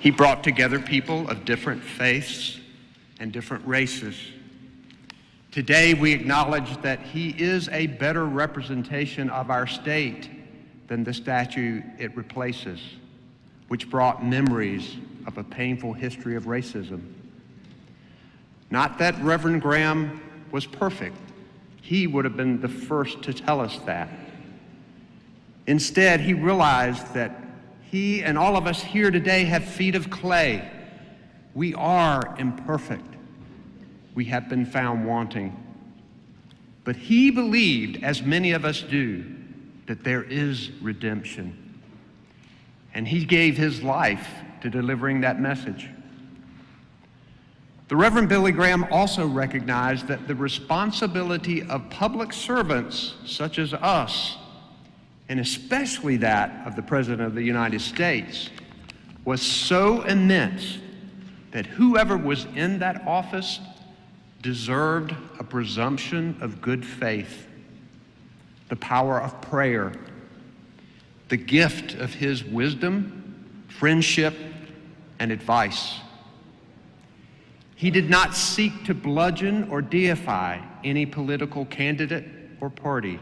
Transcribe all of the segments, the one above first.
He brought together people of different faiths and different races. Today, we acknowledge that he is a better representation of our state than the statue it replaces, which brought memories of a painful history of racism. Not that Reverend Graham was perfect. He would have been the first to tell us that. Instead, he realized that he and all of us here today have feet of clay. We are imperfect. We have been found wanting. But he believed, as many of us do, that there is redemption. And he gave his life to delivering that message. The Reverend Billy Graham also recognized that the responsibility of public servants such as us, and especially that of the President of the United States, was so immense that whoever was in that office deserved a presumption of good faith, the power of prayer, the gift of his wisdom, friendship, and advice. He did not seek to bludgeon or deify any political candidate or party.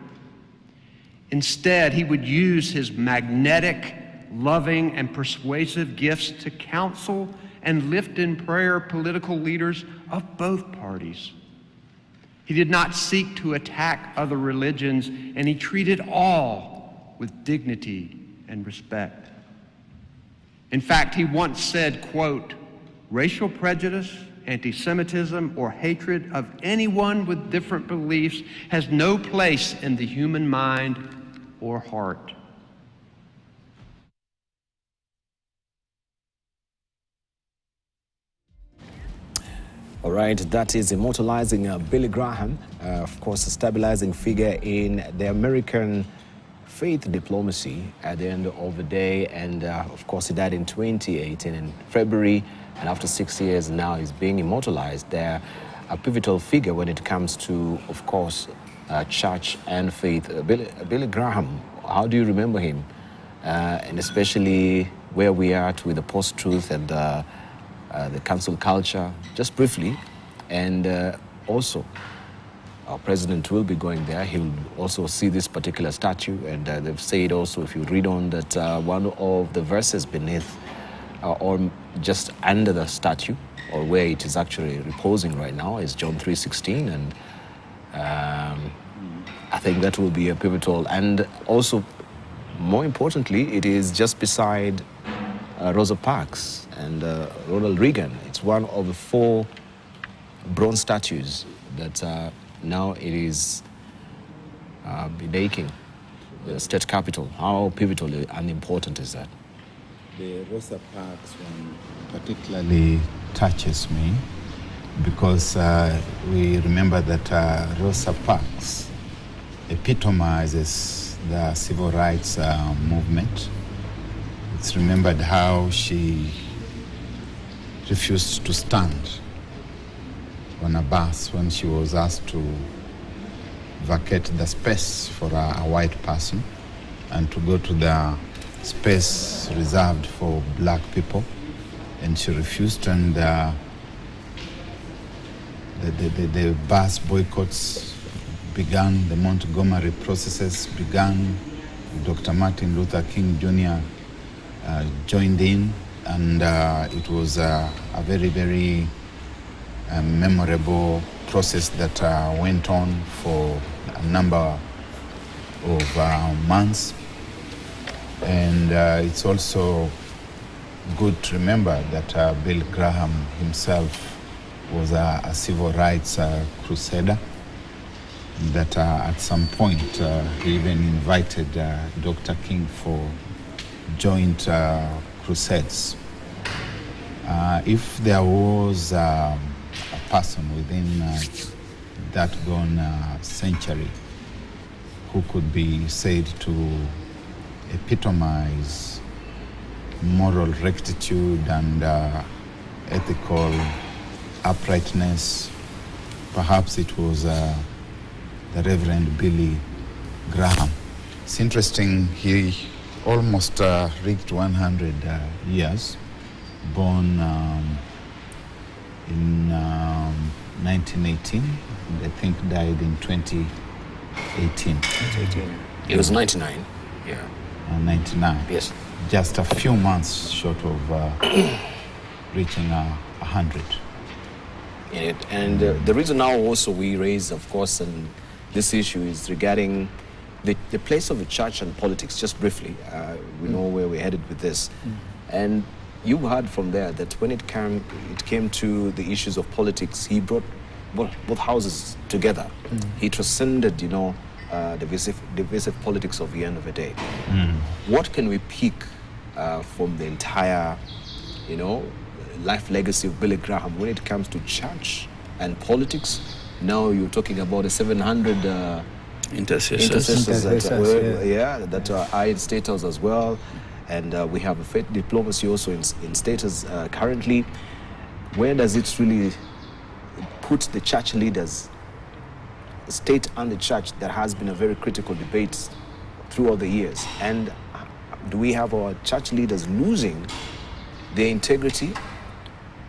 Instead, he would use his magnetic, loving, and persuasive gifts to counsel and lift in prayer political leaders of both parties. He did not seek to attack other religions, and he treated all with dignity and respect. In fact, he once said, quote, "Racial prejudice, anti-Semitism, or hatred of anyone with different beliefs has no place in the human mind or heart." All right, that is immortalizing Billy Graham, of course, a stabilizing figure in the American faith diplomacy at the end of the day. And of course, he died in 2018 in February. And after 6 years now, he's being immortalized there, a pivotal figure when it comes to, of course, church and faith. Billy Graham, how do you remember him? And especially where we are at with the post-truth and the cancel culture, just briefly. And also, our president will be going there. He'll also see this particular statue. And they've said also, if you read on, that one of the verses beneath or just under the statue, or where it is actually reposing right now, is John 3:16, and I think that will be a pivotal. And also, more importantly, it is just beside Rosa Parks and Ronald Reagan. It's one of the 4 bronze statues that now it is bedeking the state capital. How pivotal and important is that? The Rosa Parks one particularly touches me because we remember that Rosa Parks epitomizes the civil rights movement. It's remembered how she refused to stand on a bus when she was asked to vacate the space for a white person and to go to the space reserved for black people, and she refused, and the bus boycotts began, the Montgomery processes began. Dr. Martin Luther King Jr. Joined in, and it was a very, very memorable process that went on for a number of months. And it's also good to remember that Bill Graham himself was a civil rights crusader, that at some point he even invited Dr. King for joint crusades. If there was a person within that gone century who could be said to epitomize moral rectitude and ethical uprightness, perhaps it was the Reverend Billy Graham. It's interesting, he almost reached 100 years, born in 1918, and I think died in 2018. It was 99, yeah. 99. Yes. Just a few months short of reaching 100. And the reason now also we raise, of course, and this issue is regarding the place of the church and politics. Just briefly, we know where we're headed with this. And you heard from there that when it came to the issues of politics, he brought both houses together. He transcended, the divisive politics of the end of the day. What can we pick from the entire, life legacy of Billy Graham when it comes to church and politics? Now you're talking about the 700 intercessors that are high in status as well. And we have a faith diplomacy also in status currently. Where does it really put the church leaders, the state and the church? That has been a very critical debate throughout the years. And do we have our church leaders losing their integrity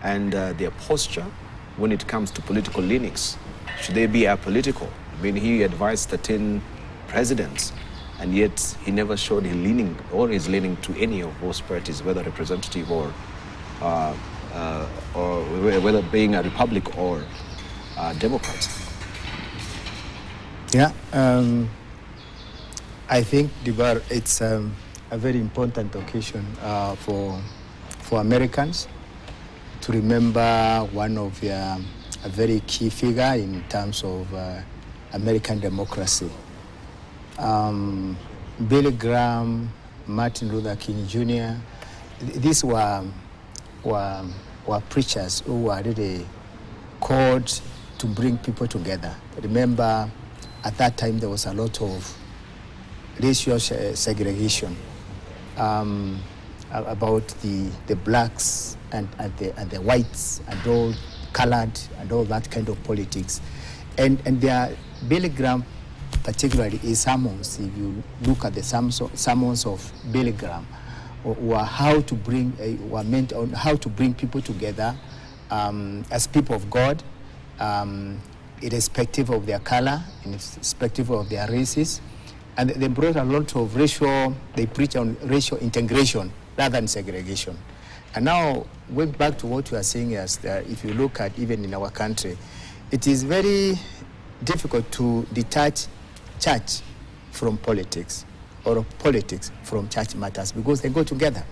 and their posture when it comes to political leanings? Should they be apolitical? I mean, he advised 13 presidents, and yet he never showed his leaning to any of those parties, whether representative or whether being a republic or Democrat. Yeah, I think it's a very important occasion for Americans to remember one of a very key figure in terms of American democracy. Billy Graham, Martin Luther King Jr., these were preachers who were really called to bring people together. Remember, at that time there was a lot of racial segregation about the blacks and the whites and all colored and all that kind of politics. And Billy Graham, particularly his sermons, if you look at the sermons of Billy Graham, were meant on how to bring people together as people of God, irrespective of their color, irrespective of their races. And they brought a lot of they preach on racial integration rather than segregation. And now, going back to what you are saying, is that if you look at even in our country, it is very difficult to detach church from politics or politics from church matters because they go together.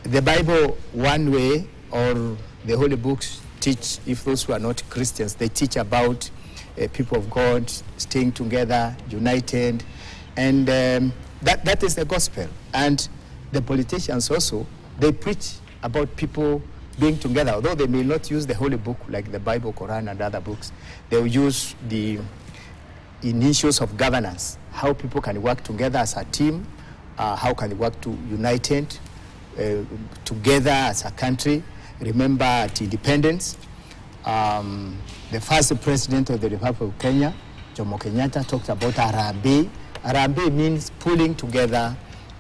The Bible, one way, or the Holy Books teach, if those who are not Christians, they teach about people of God staying together, united, and that is the gospel. And the politicians also, they preach about people being together, although they may not use the Holy Book like the Bible, Quran, and other books. They will use the issues of governance, how people can work together as a team, how can they work united together as a country. Remember at independence, the first president of the Republic of Kenya, Jomo Kenyatta, talked about Harambee. Harambee means pulling together,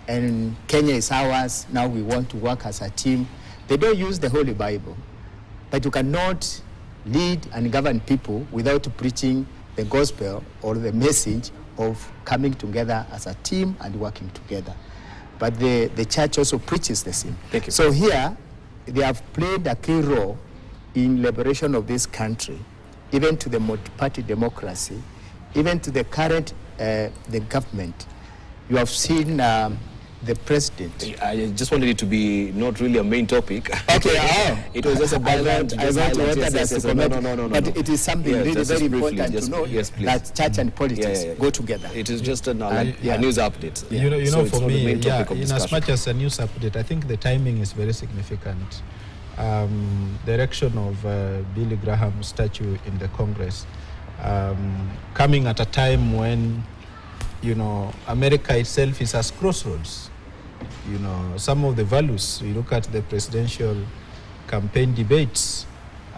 and Kenya is ours, now we want to work as a team. They don't use the Holy Bible, but you cannot lead and govern people without preaching the gospel or the message of coming together as a team and working together. But the church also preaches the same. Thank you. So here, they have played a key role in liberation of this country, even to the multi-party democracy, even to the current the government. You have seen the president. I just wanted it to be not really a main topic. Okay, it was just a background. I want to want that to comment. No. But it is something really very important just, to know that church and politics go together. It is just a news update. You know, so for me, in as much as a news update, I think the timing is very significant. The erection of Billy Graham statue in the Congress, coming at a time when, America itself is at crossroads. Some of the values, you look at the presidential campaign debates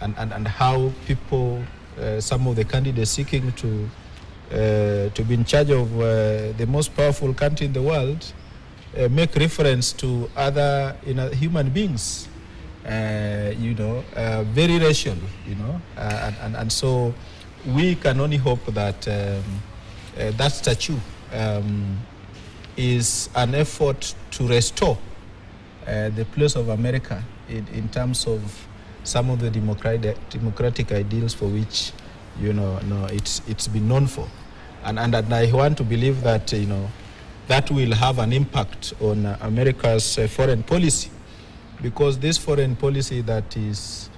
and how people, some of the candidates seeking to be in charge of the most powerful country in the world, make reference to other human beings very racial, and so we can only hope that that statue is an effort to restore the place of America in terms of some of the democratic ideals for which it's been known for, and I want to believe that that will have an impact on America's foreign policy, because this foreign policy that is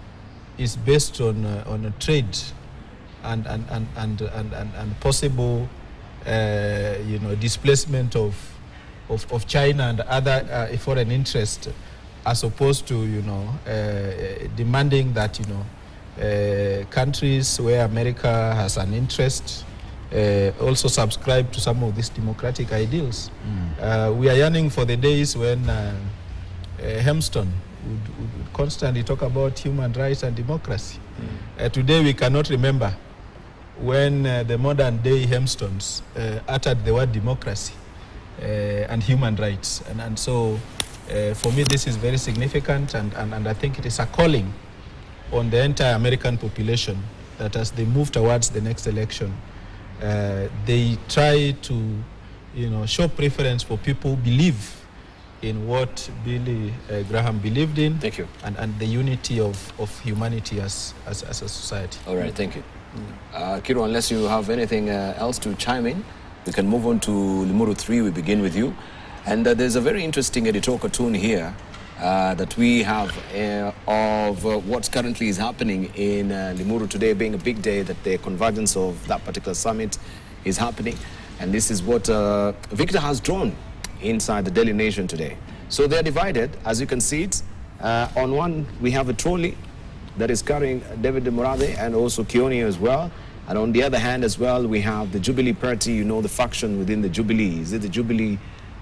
based on a trade and possible displacement of China and other foreign interests, as opposed to demanding that countries where America has an interest also subscribe to some of these democratic ideals. We are yearning for the days when Hempston would constantly talk about human rights and democracy. Today we cannot remember when the modern day Hempstons uttered the word democracy and human rights. And so for me this is very significant, and I think it is a calling on the entire American population that as they move towards the next election, they try to show preference for people who believe in what Billy Graham believed in. Thank you. And the unity of humanity as a society. All right, thank you. Kiro, unless you have anything else to chime in, we can move on to Limuru 3. We begin with you. And there's a very interesting editorial cartoon here that we have of what currently is happening in Limuru today, being a big day that the convergence of that particular summit is happening. And this is what Victor has drawn inside the Daily Nation today. So they're divided, as you can see it. On one, we have a trolley that is carrying David Murade and also Kioni as well. And on the other hand as well, we have the Jubilee Party, the faction within the Jubilee. Is it the Jubilee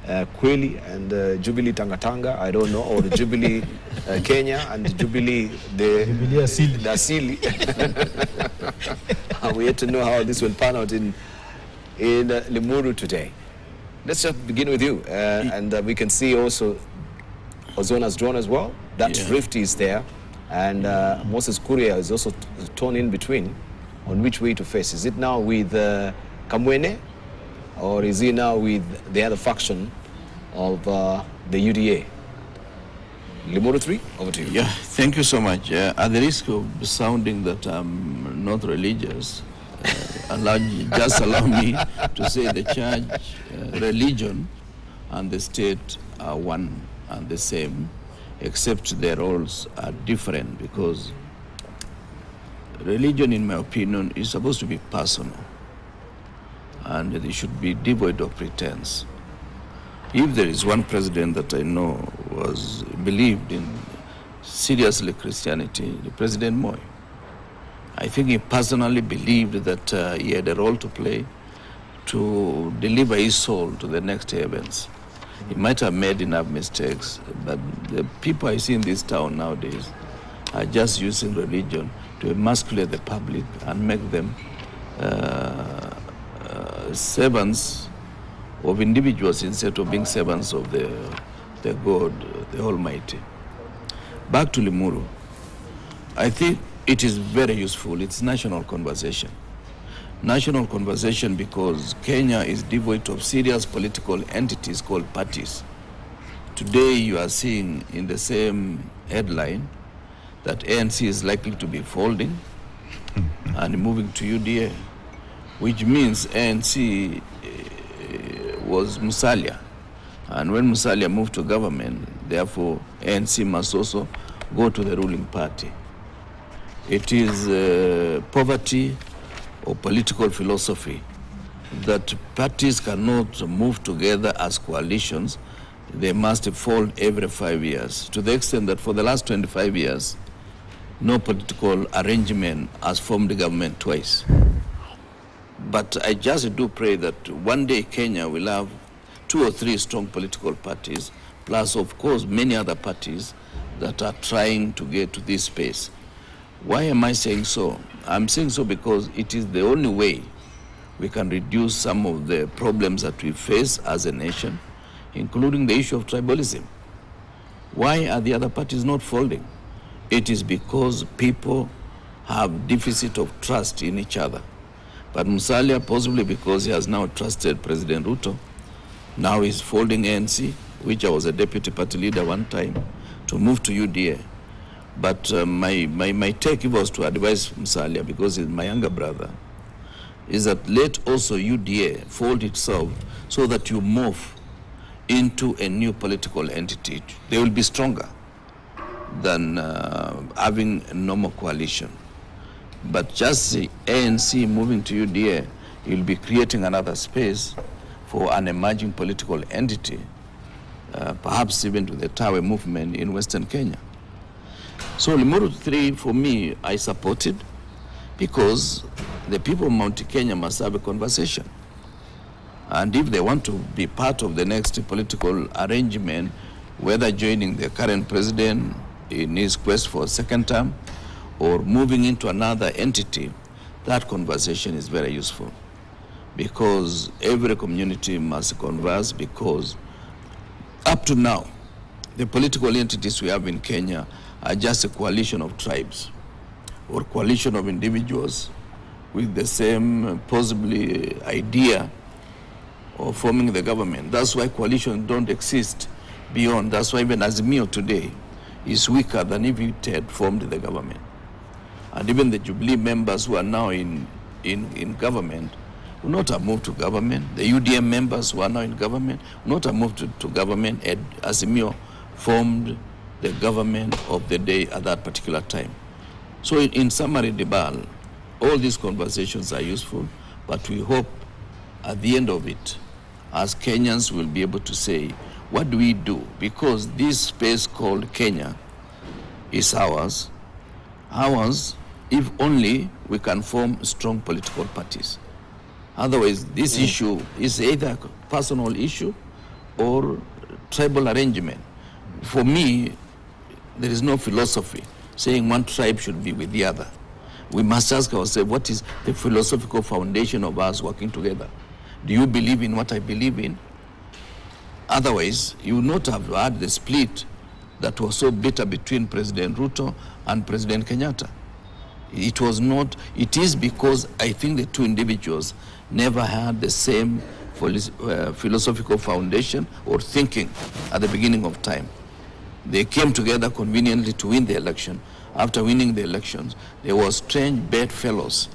Kweli and Jubilee Tangatanga? I don't know. Or the Jubilee Kenya and the Jubilee Asili. We yet to know how this will pan out in Limuru today. Let's just begin with you. And we can see also Ozona's drawn as well. That rift is there. And Moses Kuria is also torn in between on which way to face. Is it now with Kamwene, or is he now with the other faction of the UDA? Limuru 3, over to you. Yeah, thank you so much. At the risk of sounding that I'm not religious, just allow me to say the church, religion, and the state are one and the same, except their roles are different, because religion, in my opinion, is supposed to be personal, and it should be devoid of pretense. If there is one president that I know believed in seriously Christianity, the President Moi. I think he personally believed that he had a role to play to deliver his soul to the next heavens. He might have made enough mistakes, but the people I see in this town nowadays are just using religion to emasculate the public and make them servants of individuals instead of being servants of the God, the Almighty. Back to Limuru. I think it is very useful. It's national conversation. National conversation because Kenya is devoid of serious political entities called parties. Today you are seeing in the same headline that ANC is likely to be folding and moving to UDA, which means ANC was Musalia. And when Musalia moved to government, therefore ANC must also go to the ruling party. It is poverty or political philosophy that parties cannot move together as coalitions. They must fold every 5 years, to the extent that for the last 25 years, no political arrangement has formed the government twice. But I just do pray that one day Kenya will have 2 or 3 strong political parties, plus of course many other parties that are trying to get to this space. Why am I saying so? I'm saying so because it is the only way we can reduce some of the problems that we face as a nation, including the issue of tribalism. Why are the other parties not folding? it is because people have deficit of trust in each other. But Musalia, possibly because he has now trusted President Ruto, now he's folding ANC, which I was a deputy party leader one time, to move to UDA. But my take was to advise Musalia, because he's my younger brother, is that let also UDA fold itself so that you move into a new political entity. They will be stronger than having a normal coalition. But just the ANC moving to UDA, you'll be creating another space for an emerging political entity, perhaps even to the Tawe movement in Western Kenya. So Limuru 3, for me, I supported, because the people of Mount Kenya must have a conversation. And if they want to be part of the next political arrangement, whether joining the current president in his quest for a second term or moving into another entity, that conversation is very useful, because every community must converse, because up to now, the political entities we have in Kenya are just a coalition of tribes or coalition of individuals with the same possibly idea of forming the government. That's why coalitions don't exist beyond. That's why even Azimio today is weaker than if it had formed the government. And even the Jubilee members who are now in government will not have moved to government. The UDA members who are now in government will not have moved to government. Azimio formed the government of the day at that particular time. So in summary, Debal, all these conversations are useful, but we hope at the end of it, as Kenyans will be able to say, what do we do? Because this space called Kenya is ours, if only we can form strong political parties. Otherwise, this issue is either a personal issue or tribal arrangement. For me, there is no philosophy saying one tribe should be with the other. We must ask ourselves, what is the philosophical foundation of us working together? Do you believe in what I believe in? Otherwise, you would not have had the split that was so bitter between President Ruto and President Kenyatta. It was not, it is because I think the two individuals never had the same philosophical foundation or thinking at the beginning of time. They came together conveniently to win the election. After winning the elections, they were strange bedfellows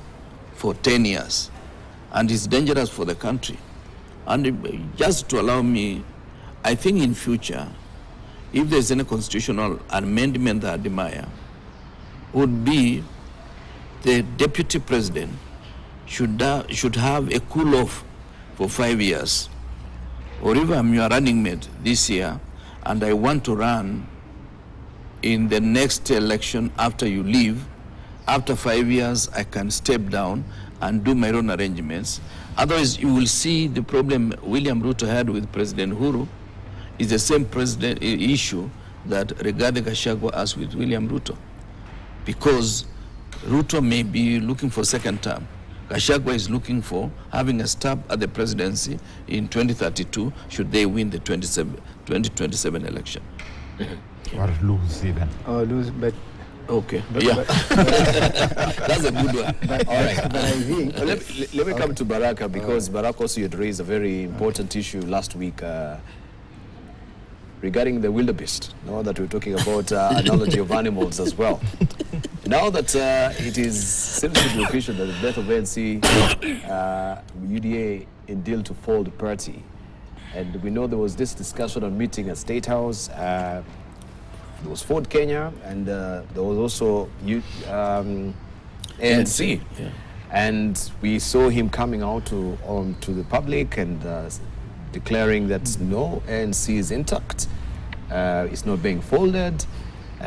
for 10 years. And it's dangerous for the country. And just to allow me, I think in future, if there's any constitutional amendment that I admire, would be the deputy president should have a cool-off for 5 years. Or if I'm your running mate this year, and I want to run in the next election after you leave, after 5 years, I can step down and do my own arrangements. Otherwise, you will see the problem William Ruto had with President Uhuru is the same president issue that Rigathi Gachagua has with William Ruto. Because Ruto may be looking for second term. Gachagua is looking for having a stab at the presidency in 2032 should they win the 2027 election. Or lose even. Or lose, but okay. Yeah. That's a good one. But, All right. but I think Let me come to Baraka, because Baraka also had raised a very important issue last week regarding the wildebeest. Now that we're talking about analogy of animals as well. Now that it is sensitive official that the death of ANC, UDA in deal to fold the party, and we know there was this discussion on meeting at State House. There was Ford Kenya, and there was also ANC. Yeah. And we saw him coming out to the public and declaring that no, ANC is intact, it's not being folded.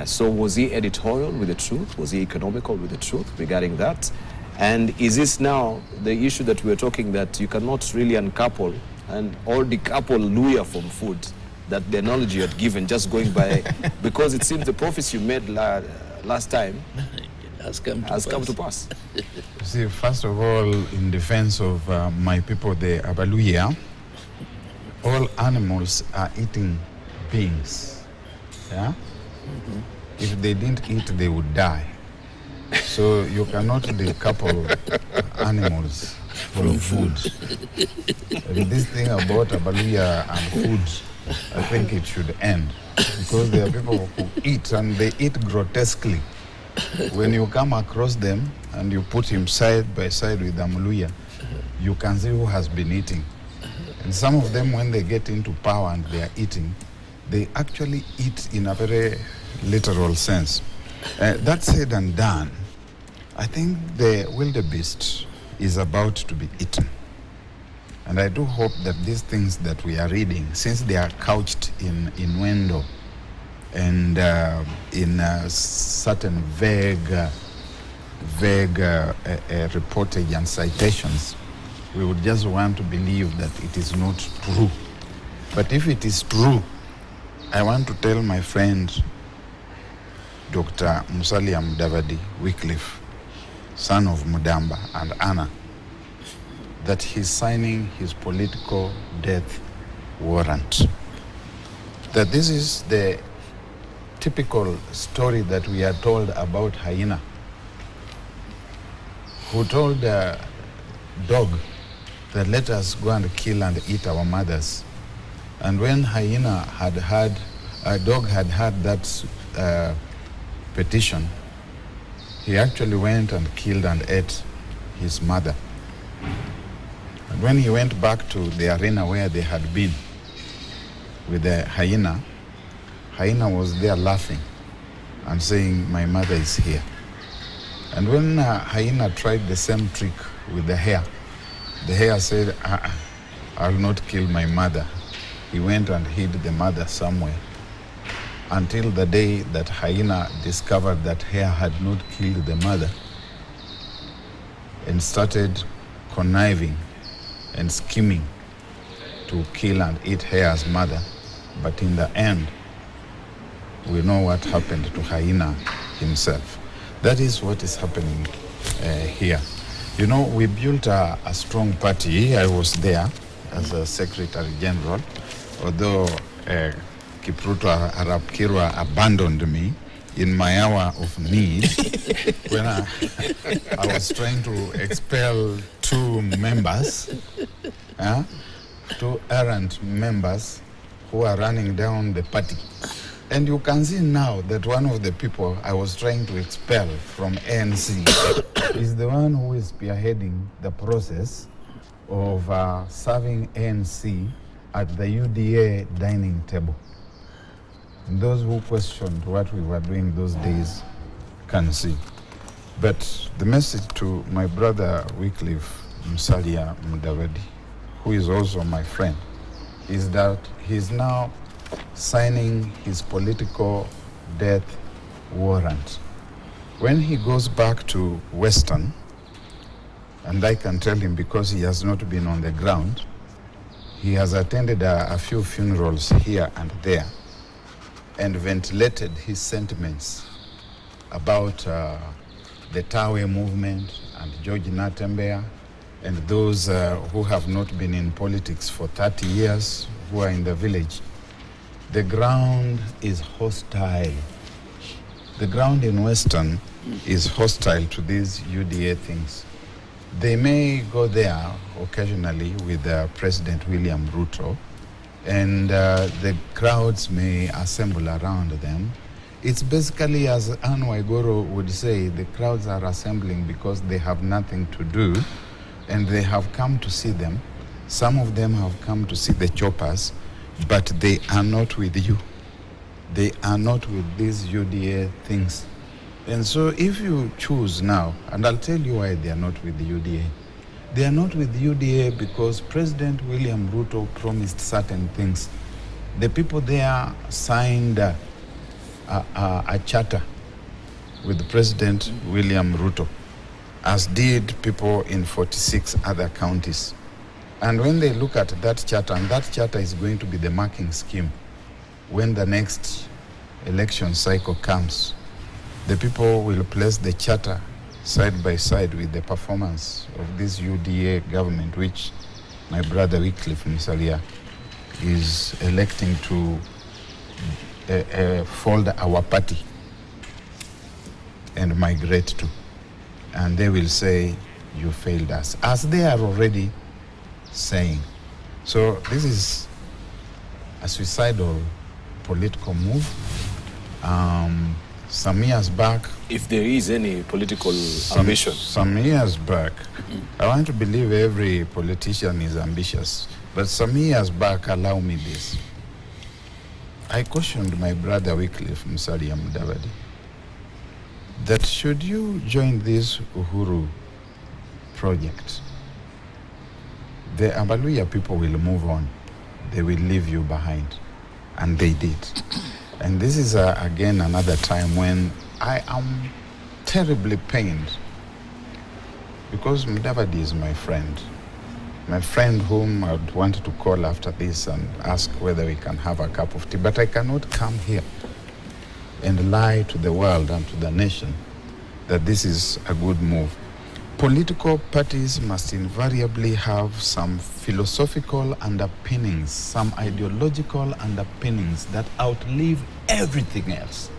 So was he editorial with the truth? Was he economical with the truth regarding that? And is this now the issue that we're talking, that you cannot really uncouple or decouple Luya from food, that the analogy you had given, just going by, because it seems the prophecy you made last time has come to pass. See, first of all, in defense of my people, the Abaluya, all animals are eating beings. Yeah? If they didn't eat, they would die. So you cannot decouple animals from food. And this thing about Abaluya and food, I think it should end. Because there are people who eat, and they eat grotesquely. When you come across them and you put him side by side with Amuluya, you can see who has been eating. And some of them, when they get into power and they are eating, they actually eat in a very literal sense. That said and done, I think the wildebeest is about to be eaten. And I do hope that these things that we are reading, since they are couched in innuendo and in certain vague reportage and citations, we would just want to believe that it is not true. But if it is true, I want to tell my friend, Dr. Musalia Mudavadi Wycliffe, son of Mudamba and Anna, that he's signing his political death warrant. That this is the typical story that we are told about hyena, who told a dog that let us go and kill and eat our mothers. And when a dog had had that petition, he actually went and killed and ate his mother. And when he went back to the arena where they had been with the hyena was there laughing and saying, "My mother is here." And when hyena tried the same trick with the hare said, "I'll not kill my mother." He went and hid the mother somewhere until the day that hyena discovered that hare had not killed the mother and started conniving and scheming to kill and eat hare's mother. But in the end, we know what happened to hyena himself. That is what is happening here. You know, we built a strong party. I was there as a Secretary General, although Kipruto Arap Kirwa abandoned me in my hour of need when I was trying to expel two members, two errant members who are running down the party. And you can see now that one of the people I was trying to expel from ANC is the one who is spearheading the process of serving ANC at the UDA dining table. And those who questioned what we were doing those days can see. But the message to my brother Wycliffe Musalia Mudavadi, who is also my friend, is that he's now signing his political death warrant. When he goes back to Western, and I can tell him because he has not been on the ground, he has attended a few funerals here and there and ventilated his sentiments about the Tawe movement and George Natembeya and those who have not been in politics for 30 years who are in the village. The ground is hostile. The ground in Western is hostile to these UDA things. They may go there occasionally with President William Ruto, and the crowds may assemble around them. It's basically, as Anne Waigoro would say, the crowds are assembling because they have nothing to do, and they have come to see them. Some of them have come to see the choppers, but they are not with you. They are not with these UDA things. And so if you choose now, and I'll tell you why they are not with the UDA. They are not with the UDA because President William Ruto promised certain things. The people there signed a charter with President William Ruto, as did people in 46 other counties. And when they look at that charter, and that charter is going to be the marking scheme when the next election cycle comes, the people will place the charter side by side with the performance of this UDA government, which my brother Wycliffe Musalia is electing to fold our party and migrate to. And they will say, you failed us, as they are already saying. So this is a suicidal political move. Some years back, If there is any political ambition. Some years back, I want to believe every politician is ambitious, but some years back, allow me this. I cautioned my brother Wycliffe Musalia Mudavadi that should you join this Uhuru project, the Abaluya people will move on. They will leave you behind. And they did. And this is again another time when I am terribly pained, because Mudavadi is my friend whom I would want to call after this and ask whether we can have a cup of tea. But I cannot come here and lie to the world and to the nation that this is a good move. Political parties must invariably have some philosophical underpinnings, some ideological underpinnings that outlive everything else,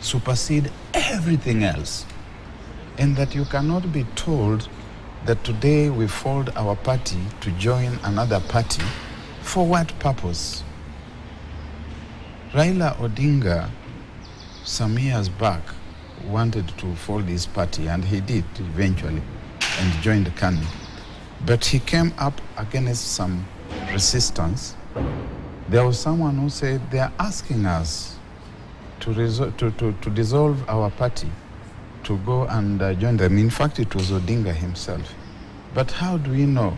supersede everything else. And that you cannot be told that today we fold our party to join another party. For what purpose? Raila Odinga, some years back, wanted to fold his party, and he did eventually, and joined the KANU. But he came up against some resistance. There was someone who said, they are asking us to dissolve our party, to go and join them. In fact, it was Odinga himself. But how do we know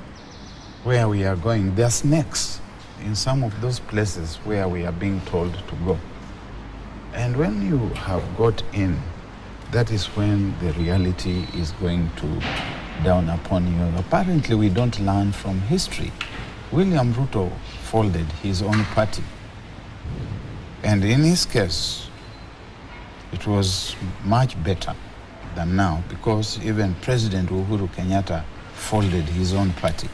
where we are going? There are snakes in some of those places where we are being told to go. And when you have got in, that is when the reality is going to down upon you. Apparently, we don't learn from history. William Ruto folded his own party. And in his case, it was much better than now, because even President Uhuru Kenyatta folded his own party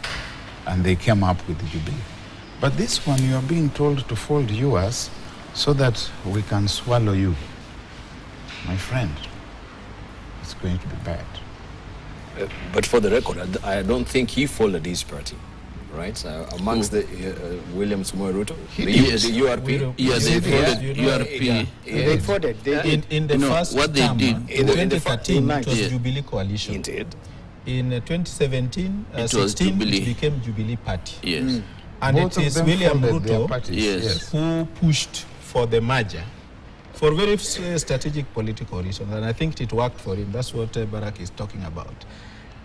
and they came up with Jubilee. But this one, you are being told to fold yours so that we can swallow you. My friend, it's going to be bad. But for the record, I don't think he folded his party, right? Amongst the William Samoei Ruto, the URP. Yeah, they folded URP. They voted. In the first what they term, did in 2013, it was yeah. Jubilee Coalition. Indeed. In 2017, was 16, Jubilee. it became Jubilee Party. Yes. And Both it of is them William folded their Ruto parties, Yes. who pushed for the merger for very strategic political reasons. And I think it worked for him. That's what Barack is talking about.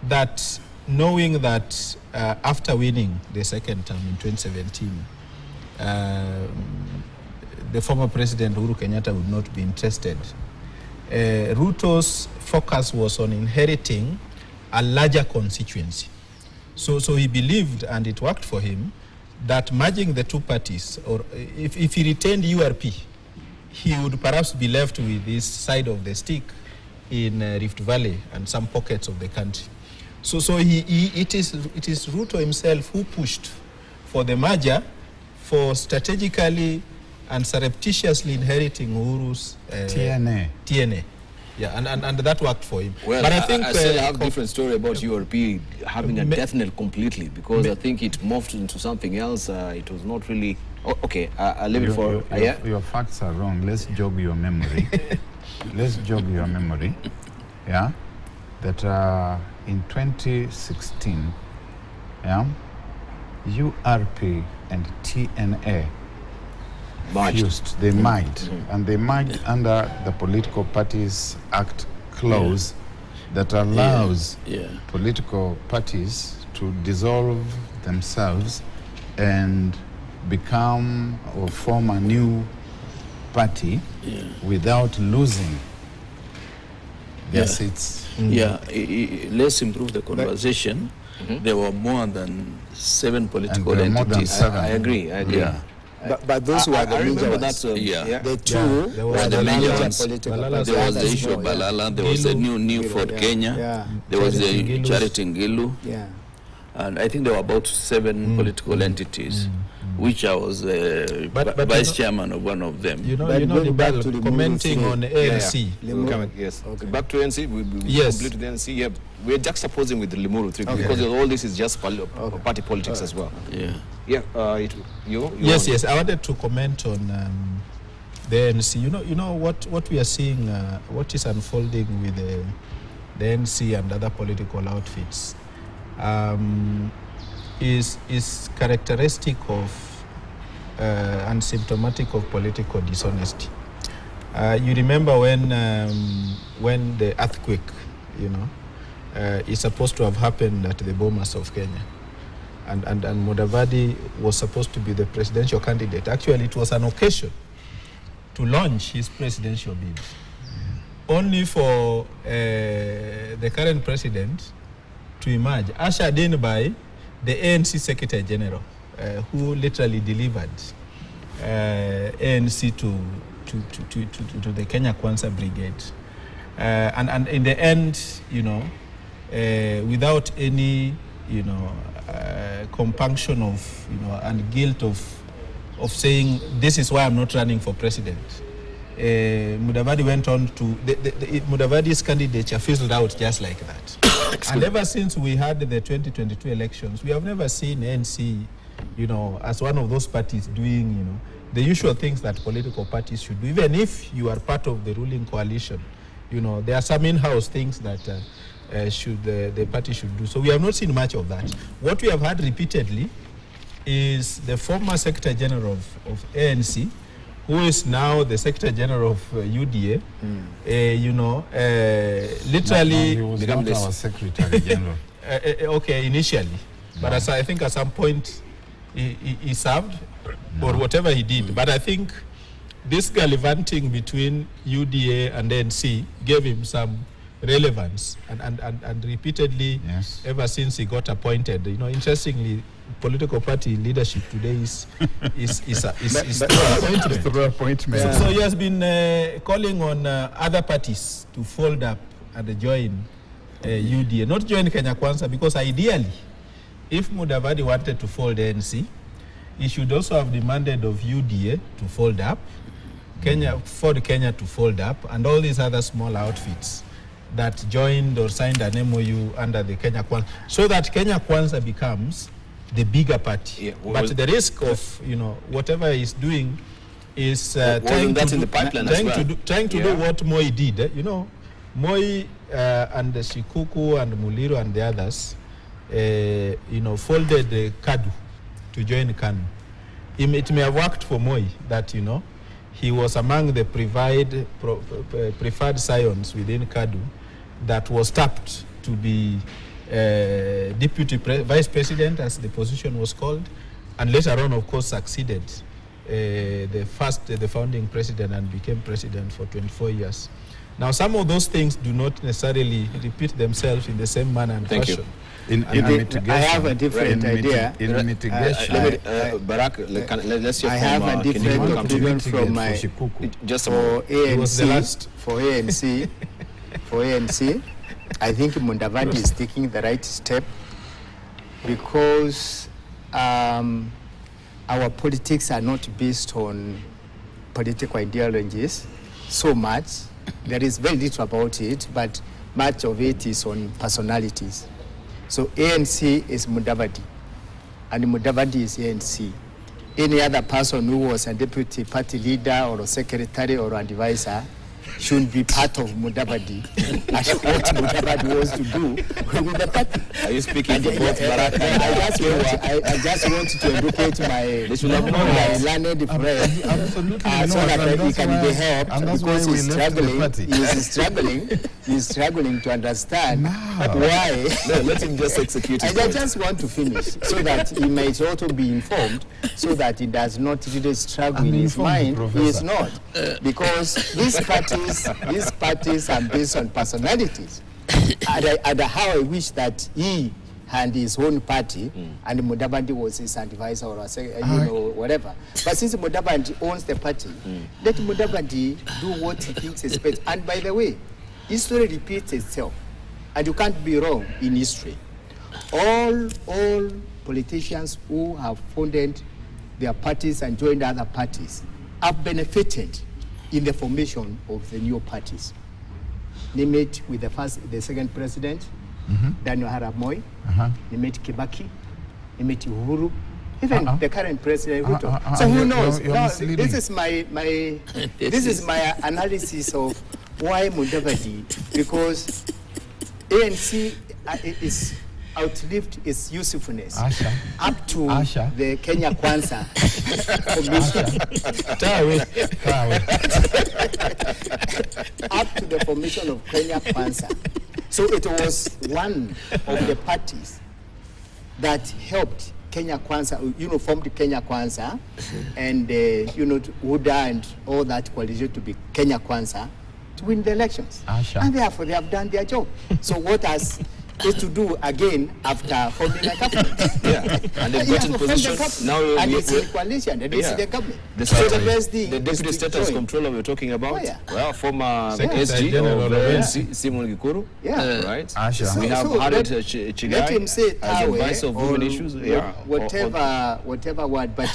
That knowing that after winning the second term in 2017, the former president Uhuru Kenyatta would not be interested. Ruto's focus was on inheriting a larger constituency. So he believed, and it worked for him, that merging the two parties, or if he retained URP, he would perhaps be left with this side of the stick in Rift Valley and some pockets of the country. So it is Ruto himself who pushed for the merger, for strategically and surreptitiously inheriting Uhuru's TNA. Yeah, and that worked for him. Well, but I think I still have a different story about URP having a death knell completely, because I think it morphed into something else. It was not really... Oh, okay, I'll leave it for... Your facts are wrong. Let's jog your memory. Let's jog your memory. Yeah? That in 2016, yeah, URP and TNA fused. They merged, and they merged under the Political Parties Act clause that allows political parties to dissolve themselves and become or form a new party without losing their seats. Let's improve the conversation. There were more than 7 political And more than entities. 7. I agree. Yeah. But those were the major remember ones. that. The two there were was the the major major ones. political Balala parties. There was the Others issue of more, Balala, there was the new Fort Kenya, Yeah. there was Charity the Ngilu. Charity Ngilu, Yeah. And I think there were about 7 political entities, which I was But vice chairman of one of them. Libel, commenting on ANC. Yes. Okay. Back to ANC, we Yes. complete the ANC. Yeah, we're juxtaposing with the Limuru thing because all this is just party politics as well. Yeah. Yeah. Yes. I wanted to comment on the ANC. You know what we are seeing, what is unfolding with the ANC and other political outfits, is characteristic of and symptomatic of political dishonesty. You remember when the earthquake, is supposed to have happened at the Bomas of Kenya, and Mudavadi was supposed to be the presidential candidate. Actually, it was an occasion to launch his presidential bid, only for the current president to emerge, ushered in by the ANC Secretary General, who literally delivered ANC to the Kenya Kwanza Brigade, and in the end, without any compunction of and guilt of saying this is why I'm not running for president. Mudavadi went on to Mudavadi's candidature fizzled out just like that. And ever since we had the 2022 elections, we have never seen ANC, as one of those parties doing, the usual things that political parties should do. Even if you are part of the ruling coalition, there are some in-house things that the party should do. So we have not seen much of that. What we have had repeatedly is the former Secretary General of ANC, who is now the Secretary General of UDA, literally... He was not our Secretary General. Okay, initially. But I think at some point he served, or whatever he did. But I think this gallivanting between UDA and ANC gave him some relevance, and repeatedly, ever since he got appointed. Interestingly, political party leadership today is appointment. So he has been calling on other parties to fold up and join UDA, not join Kenya Kwanza, because ideally, if Mudavadi wanted to fold ANC, he should also have demanded of UDA to fold up, for Kenya to fold up, and all these other small outfits that joined or signed an MOU under the Kenya Kwanza, so that Kenya Kwanza becomes the bigger party. Yeah, but the risk of whatever he's doing is trying to do what Moi did. Moi and Shikuku and Muliro and the others, folded the KADU to join KANU. It may have worked for Moi that he was among the preferred scions within KADU that was tapped to be deputy vice president, as the position was called, and later on, of course, succeeded the founding president and became president for 24 years. Now, some of those things do not necessarily repeat themselves in the same manner and fashion. I have a different idea. In mitigation, Barak, let's hear I have a different opinion from my just for It was the ANC. last. For ANC, I think Mudavadi is taking the right step, because our politics are not based on political ideologies so much. There is very little about it, but much of it is on personalities. So ANC is Mudavadi, and Mudavadi is ANC. Any other person who was a deputy party leader or a secretary or advisor shouldn't be part of Mudavadi. And what Mudavadi wants to do with the party. Are you speaking for both Barak and I just want to educate my learned friend so that he can be helped, because he's struggling to understand why. No, let him just execute it. I just want to finish so that he might also be informed, so that he does not really struggle in his mind. He is not, because these parties are based on personalities. And how I wish that he and his own party, and Mudavadi was his advisor or whatever. But since Mudavadi owns the party, let Mudavadi do what he thinks is best. And by the way, history repeats itself, and you can't be wrong in history. all politicians who have founded their parties and joined other parties have benefited in the formation of the new parties. They met with the second president, Daniel Arap Moi. They met Kibaki. They met Uhuru. Even the current president, Ruto. So who knows? Now, this is my analysis of why Mudavadi, because ANC is outlived its usefulness up to the Kenya Kwanza commission, up to the formation of Kenya Kwanza. So it was one of the parties that helped Kenya Kwanza, formed Kenya Kwanza, and UDA and all that coalition to be Kenya Kwanza to win the elections. And therefore they have done their job. So what is to do again after forming a government? And they've got in position now. And it's in coalition, and it's in the government. The deputy status controller we're talking about, well, former SG of ANC, Simon Gikuru, right? We have Harriet Chigai, let him say it as advice of women issues, whatever word, but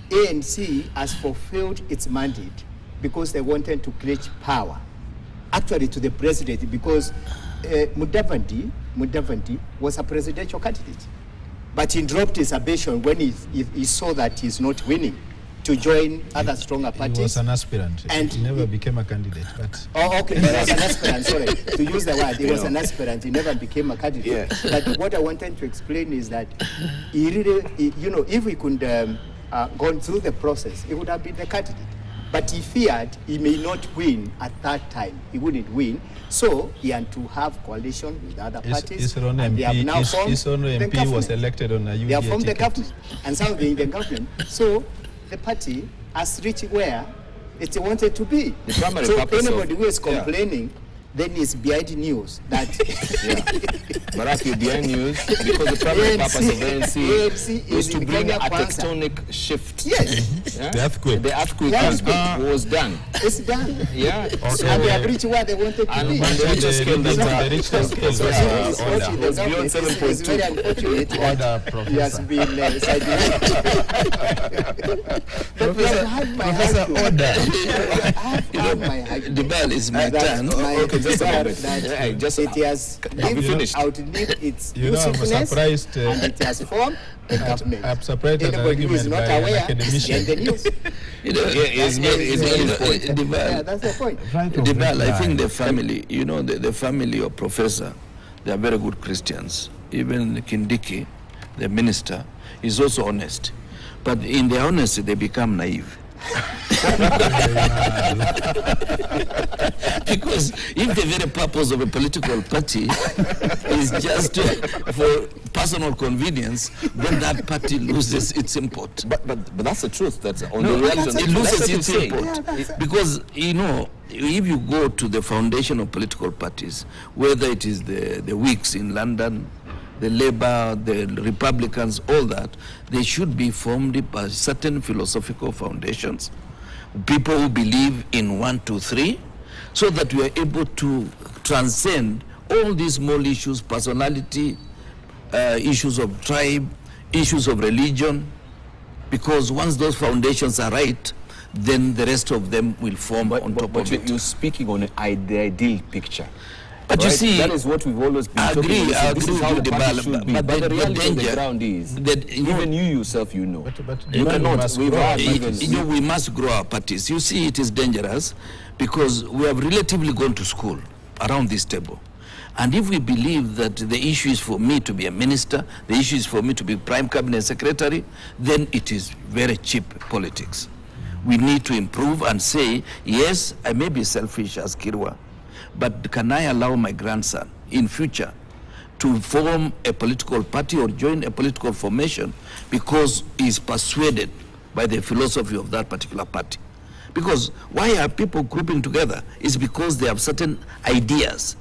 ANC has fulfilled its mandate because they wanted to create power, actually to the president, because Mudavadi was a presidential candidate, but he dropped his ambition when he saw that he's not winning to join other stronger parties. He was an aspirant, and he never became a candidate. But he was an aspirant. Sorry, to use the word, he was an aspirant. He never became a candidate. But what I wanted to explain is that he really, if we could gone through the process, he would have been the candidate. But he feared he may not win at that time. He wouldn't win. So he had to have coalition with other parties. His own MP was elected on a UDA They have formed ticket. the government, and some being the government. So the party has reached where it wanted to be. So anybody who is complaining, then is behind news that Barack, you're behind news because the primary purpose of ANC is to bring a tectonic shift. Yes. The earthquake. The earthquake was done. It's done. Yeah. Also, and they have reached where they wanted to be. And the Richter scale was beyond 7.2. It's very unfortunate that he has been Professor Order. The bell is my turn. It has outlived its usefulness, and it has formed a government. I'm surprised at the Anybody who is argument not by an aware, academician. get the news. That's the point. Dibal, I think the family, the family of Professor, they are very good Christians. Even Kindiki, the minister, is also honest. But in their honesty, they become naive. Because if the very purpose of a political party is just for personal convenience, then that party loses its import. But that's the truth. That's on No, the reaction. it loses its saying. import. Because, if you go to the foundation of political parties, whether it is the Whigs in London, the Labour, the Republicans, all that, they should be formed by certain philosophical foundations, people who believe in 1, 2, 3, so that we are able to transcend all these small issues, personality, issues of tribe, issues of religion, because once those foundations are right, then the rest of them will form on top of it. You're speaking on the ideal picture. But you see, that is what we've always been talking about. I agree with the balance, but the reality on the ground is that even you yourself, But you cannot. We must grow our parties. You see, it is dangerous because we have relatively gone to school around this table. And if we believe that the issue is for me to be a minister, the issue is for me to be prime cabinet secretary, then it is very cheap politics. We need to improve and say, yes, I may be selfish as Kirwa, but can I allow my grandson in future to form a political party or join a political formation because he is persuaded by the philosophy of that particular party? Because why are people grouping together? It's because they have certain ideas.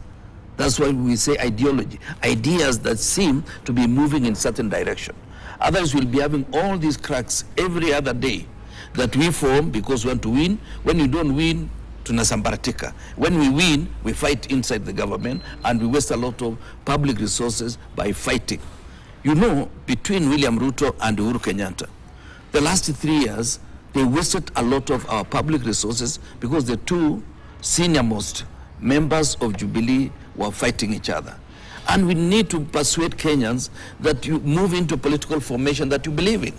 That's why we say ideology. Ideas that seem to be moving in certain direction. Others will be having all these cracks every other day that we form because we want to win. When you don't win, tunasambaratika. When we win, we fight inside the government and we waste a lot of public resources by fighting. You know, between William Ruto and Uhuru Kenyatta, the last 3 years, they wasted a lot of our public resources because the two senior-most members of Jubilee were fighting each other. And we need to persuade Kenyans that you move into political formation that you believe in,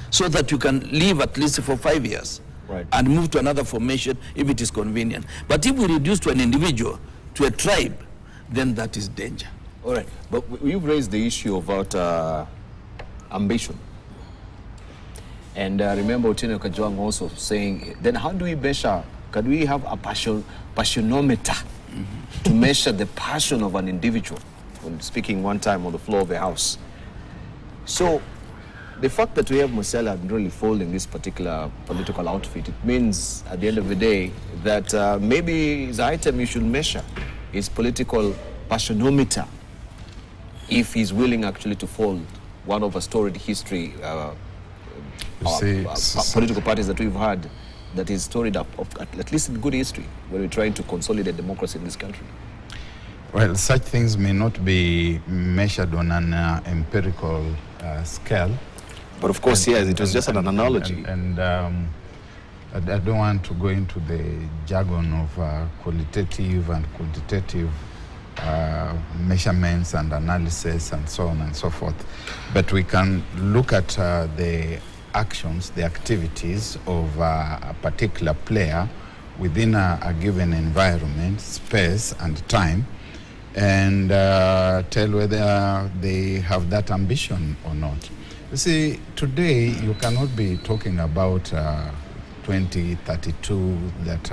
so that you can live at least for 5 years, right, and move to another formation if it is convenient. But if we reduce to an individual, to a tribe, then that is danger. All right, but you've raised the issue about ambition. And remember Otieno Kajwang also saying, then how do we measure, can we have a passionometer to measure the passion of an individual? When speaking one time on the floor of the House. So, the fact that we have Musela really folding this particular political outfit, it means at the end of the day that maybe the item you should measure is political passionometer, if he's willing actually to fold one of a storied history, political parties that we've had that is storied up of at least in good history when we're trying to consolidate democracy in this country. Well, such things may not be measured on an empirical scale. But of course, yes, it was just an analogy. I don't want to go into the jargon of qualitative and quantitative measurements and analysis and so on and so forth. But we can look at the actions, the activities of a particular player within a given environment, space and time, and tell whether they have that ambition or not. You see, today you cannot be talking about 2032, that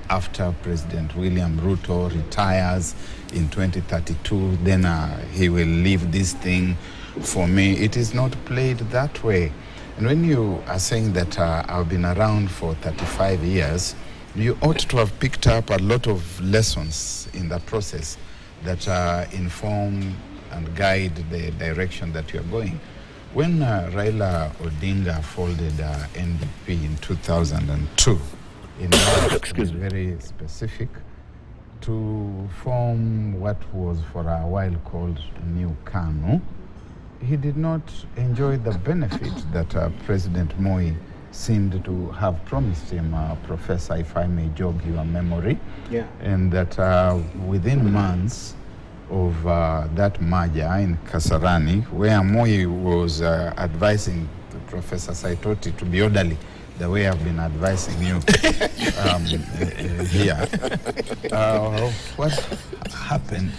after President William Ruto retires in 2032, then he will leave this thing for me. It is not played that way. And when you are saying that I've been around for 35 years, you ought to have picked up a lot of lessons in that process that inform and guide the direction that you're going. When Raila Odinga folded NDP in 2002, in order to be very specific, to form what was for a while called New KANU, he did not enjoy the benefit that President Moi seemed to have promised him, Professor, if I may jog your memory, and that within months of that merger in Kasarani, where Moi was advising Professor Saitoti to be orderly, the way I've been advising you here. What happened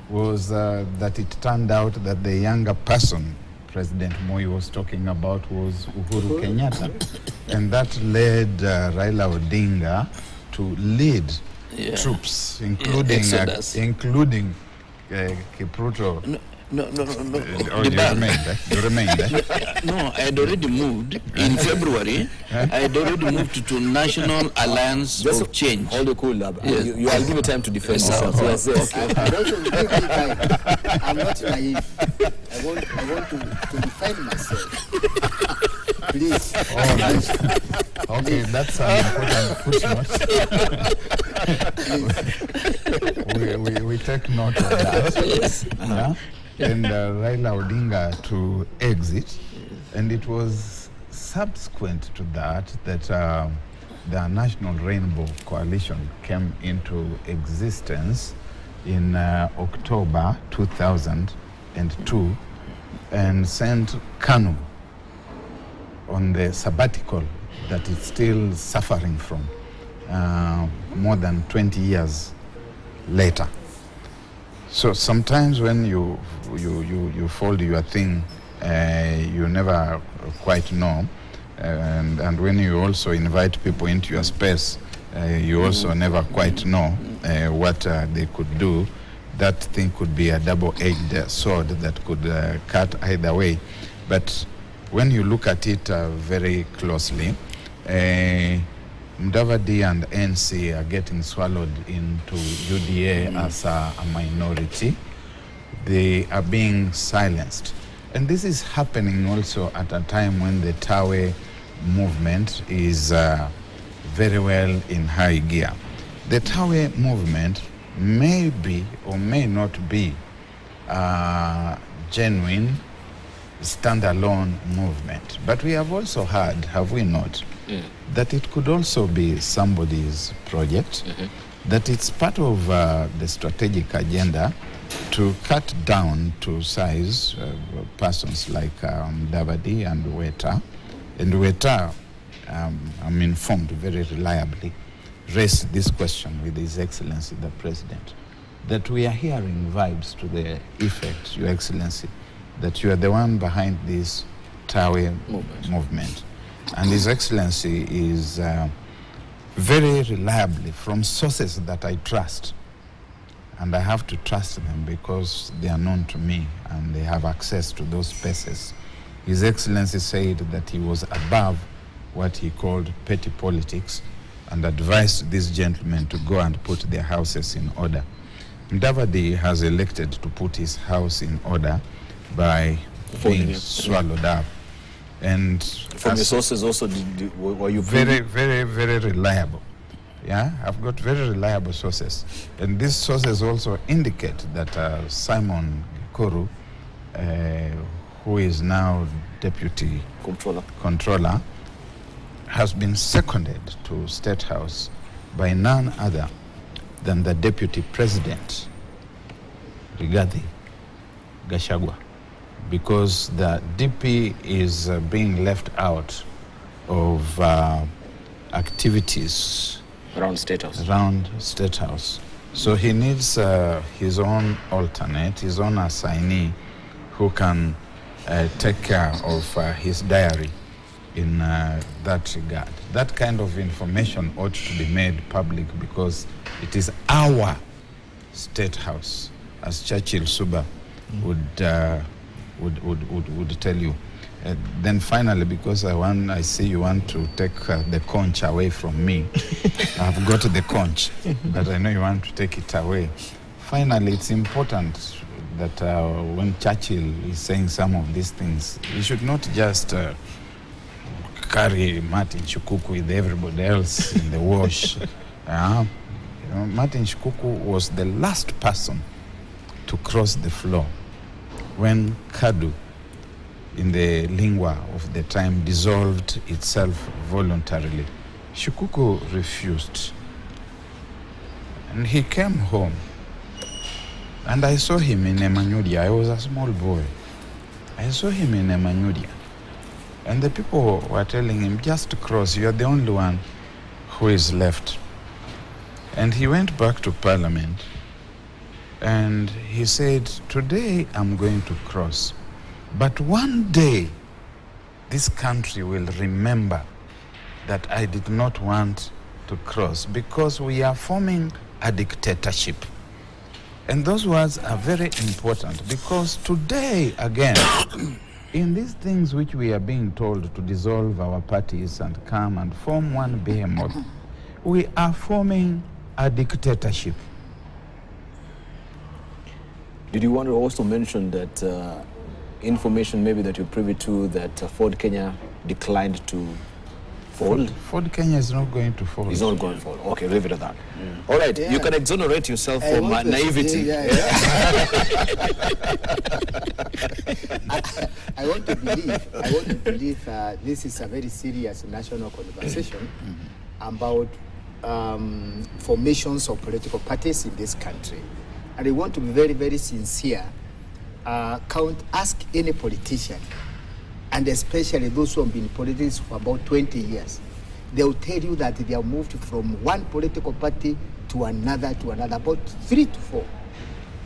was that it turned out that the younger person President Moi was talking about was Uhuru Kenyatta. And that led Raila Odinga to lead troops, including Kipruto. No. Oh, you remained there? No, I had already moved in February. I had already moved to National Alliance of Change. Hold it cool, yes. I'll give you time to defend yourself. Yes. I'm not naive. I want to defend myself. Please. Oh, nice. Okay, that's an important footnote. We take note of that. Yes. And Raila Odinga to exit, and it was subsequent to that the National Rainbow Coalition came into existence in October 2002 and sent KANU on the sabbatical that it's still suffering from more than 20 years later. So sometimes when you fold your thing, you never quite know, and when you also invite people into your space, you also never quite know what they could do. That thing could be a double-edged sword that could cut either way. But when you look at it very closely, Mudavadi and ANC are getting swallowed into UDA as a minority. They are being silenced. And this is happening also at a time when the Tawe movement is very well in high gear. The Tawe movement may be or may not be genuine standalone movement. But we have also heard, have we not, that it could also be somebody's project, that it's part of the strategic agenda to cut down to size persons like Mudavadi and Weta. And Weta, I'm informed very reliably, raised this question with His Excellency the President, that we are hearing vibes to the effect, Your Excellency, that you are the one behind this Tawe movement. And His Excellency is very reliably from sources that I trust, and I have to trust them because they are known to me and they have access to those spaces. His Excellency said that he was above what he called petty politics and advised these gentlemen to go and put their houses in order. Mudavadi has elected to put his house in order by being swallowed up. And from the sources also, were you very reliable? Yeah, I've got very reliable sources. And these sources also indicate that Simon Koru, who is now Deputy Controller, has been seconded to State House by none other than the Deputy President, Rigathi Gachagua, because the DP is being left out of activities around State House. So he needs his own alternate, his own assignee, who can take care of his diary in that regard. That kind of information ought to be made public because it is our State House, as Churchill Suba would tell you. Then finally, because I see you want to take the conch away from me, I've got the conch, but I know you want to take it away. Finally, it's important that when Churchill is saying some of these things, he should not just carry Martin Shikuku with everybody else in the wash. Martin Shikuku was the last person to cross the floor when KADU, in the lingua of the time, dissolved itself voluntarily. Shikuku refused. And he came home. And I saw him in Emanyudia. I was a small boy. I saw him in Emanyudia. And the people were telling him, just cross, you're the only one who is left. And he went back to Parliament and he said, today I'm going to cross. But one day, this country will remember that I did not want to cross because we are forming a dictatorship. And those words are very important because today, again, in these things which we are being told to dissolve our parties and come and form one behemoth, we are forming a dictatorship. Did you want to also mention that information maybe that you're privy to that Ford Kenya declined to fold? Ford Kenya is not going to fold. He's not going to fold. Okay, leave it at that. All right, you can exonerate yourself from naivety. I want to believe this is a very serious national conversation about formations of political parties in this country. And I want to be very, very sincere. Ask any politician, and especially those who have been in politics for about 20 years, they will tell you that they have moved from one political party to another, about 3 to 4,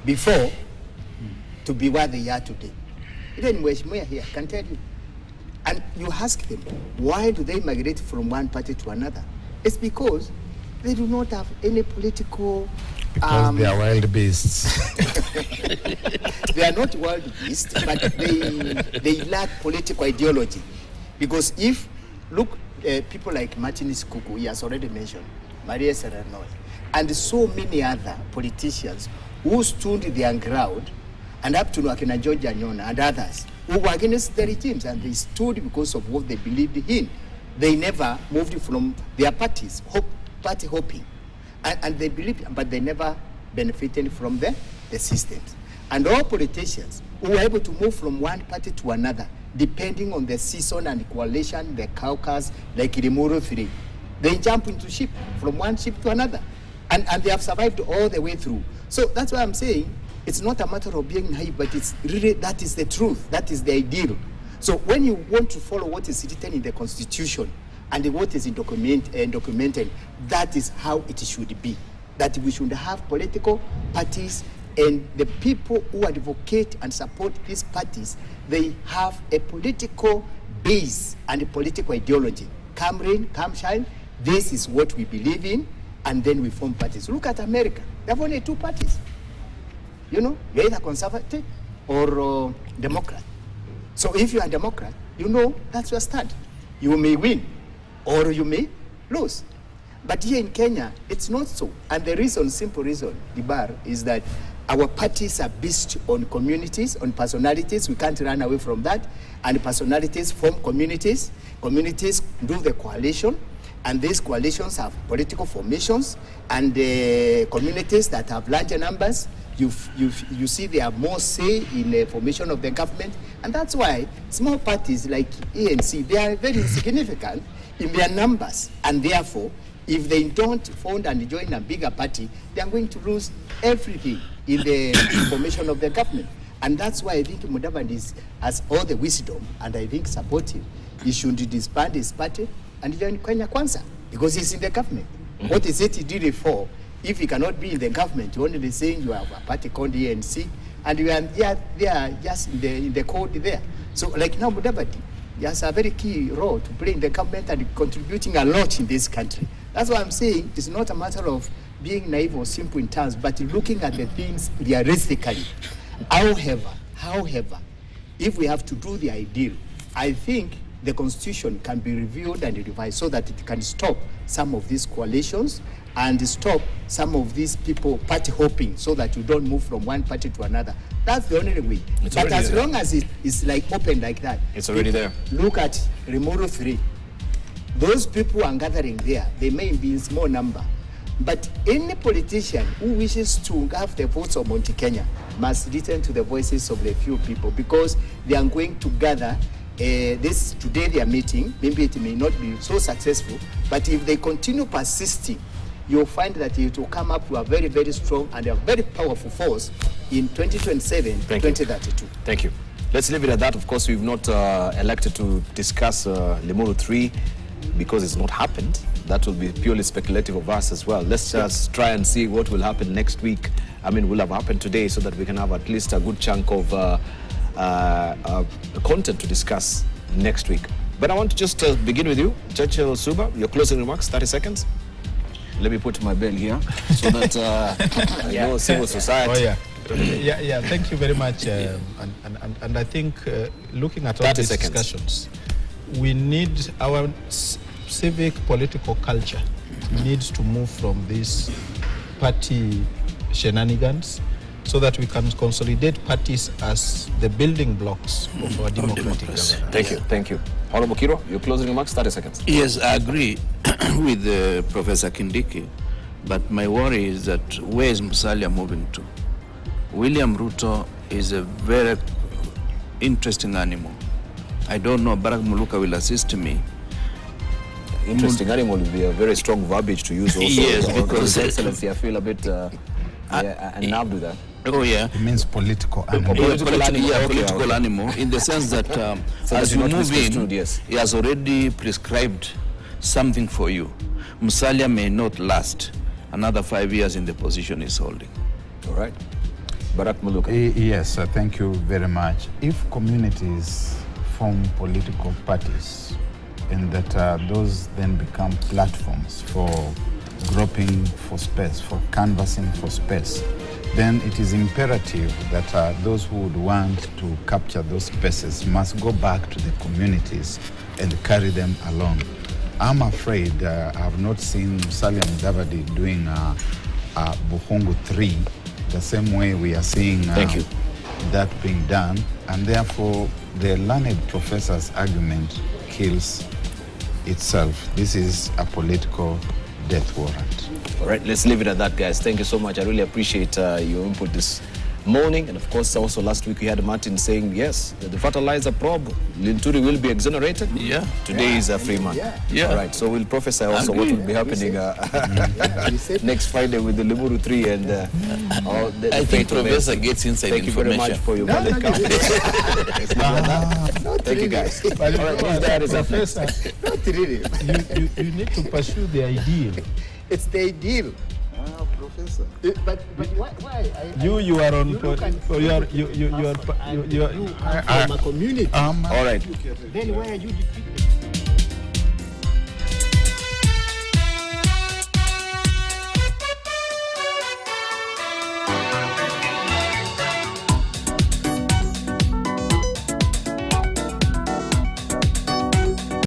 before to be where they are today. Even Mheshimiwa here can tell you. And you ask them, why do they migrate from one party to another? It's because they do not have any political... Because they are wild beasts. They are not wild beasts, but they lack political ideology. Because if, look, people like Martin Shikuku, he has already mentioned, Maria Serrano, and so many other politicians who stood their ground, and up to Akina George Anyona and others, who were against the regimes, and they stood because of what they believed in. They never moved from their parties, party hopping. And they believed, but they never benefited from the systems. And all politicians who were able to move from one party to another, depending on the season and coalition, the caucus, like Limuru 3, they jump into ship, from one ship to another. And they have survived all the way through. So that's why I'm saying it's not a matter of being naive, but it's really, that is the truth, that is the ideal. So when you want to follow what is written in the Constitution and what is documented, that is how it should be. That we should have political parties, and the people who advocate and support these parties, they have a political base and a political ideology. Come rain, come shine, this is what we believe in, and then we form parties. Look at America. They have only 2 parties. You know, you're either conservative or Democrat. So if you're a Democrat, you know that's your stand. You may win or you may lose. But here in Kenya, it's not so. And the reason, simple reason, Dibar, is that our parties are based on communities, on personalities. We can't run away from that. And personalities form communities. Communities do the coalition. And these coalitions have political formations. And the communities that have larger numbers, you see they have more say in the formation of the government. And that's why small parties like ANC, they are very insignificant in their numbers. And therefore, if they don't found and join a bigger party, they are going to lose everything in the formation of the government. And that's why I think Mudavadi has all the wisdom, and I think support him. He should disband his party and join Kenya Kwanza, because he's in the government. What is it he did it for? If he cannot be in the government, you're only saying you have a party called ANC, and they are just in the code there. So like now Mudavadi, he has a very key role to play in the government and contributing a lot in this country. That's why I'm saying it's not a matter of being naive or simple in terms, but looking at the things realistically. However, if we have to do the ideal, I think the Constitution can be reviewed and revised so that it can stop some of these coalitions and stop some of these people party hopping, so that you don't move from one party to another. That's the only way. But as long as it is like open like that, it's already there. Look at Limuru 3. Those people are gathering there. They may be in small number. But any politician who wishes to have the votes of Mount Kenya must listen to the voices of the few people, because they are going to gather today they are meeting. Maybe it may not be so successful, but if they continue persisting, you'll find that it will come up with a very, very strong and a very powerful force in 2027, 2032. Thank you. Let's leave it at that. Of course, we've not elected to discuss Limuru 3 because it's not happened. That will be purely speculative of us as well. Let's just try and see what will happen next week. I mean, will have happened today, so that we can have at least a good chunk of content to discuss next week. But I want to just begin with you, Churchill Suba, your closing remarks, 30 seconds. Let me put my bell here so that I know civil society. Yeah, thank you very much. And I think looking at all these discussions, we need our civic political culture needs to move from these party shenanigans, so that we can consolidate parties as the building blocks of our democratic governance. Thank you. Honorable Kiro, your closing remarks, 30 seconds. Yes, I agree with Professor Kindiki, but my worry is that where is Musalia moving to? William Ruto is a very interesting animal. I don't know, Barack Muluka will assist me. Interesting animal would be a very strong verbiage to use also. Yes, because His Excellency, I feel a bit unnerved with that. Oh yeah. It means political animal. Political animal, in the sense that so as you move in, yes, he has already prescribed something for you. Musalia may not last another 5 years in the position he's holding. All right. Barack Muluka. Yes, thank you very much. If communities form political parties, and that those then become platforms for groping for space, for canvassing for space, then it is imperative that those who would want to capture those spaces must go back to the communities and carry them along. I'm afraid I have not seen Musalia Mudavadi doing Buhungu 3 the same way we are seeing that being done, and therefore the learned professor's argument kills itself. This is a political death warrant. All right, let's leave it at that, guys. Thank you so much. I really appreciate your input this mourning. And of course, also last week we had Martin saying, yes, the fertilizer probe, Linturi will be exonerated. Yeah. Today is a free man. Yeah. All right, so we'll prophesy also what will be happening next Friday with the Limuru 3 and all the I think fate of it. Professor gets inside Thank you very information. much for your valid confidence. Thank you, guys. All right, this diet is up next. Professor, Not really. you need to pursue the ideal. It's the ideal. Professor. But why? You are on. You look at- You are. I'm from a community. All right. Then why are you defeated?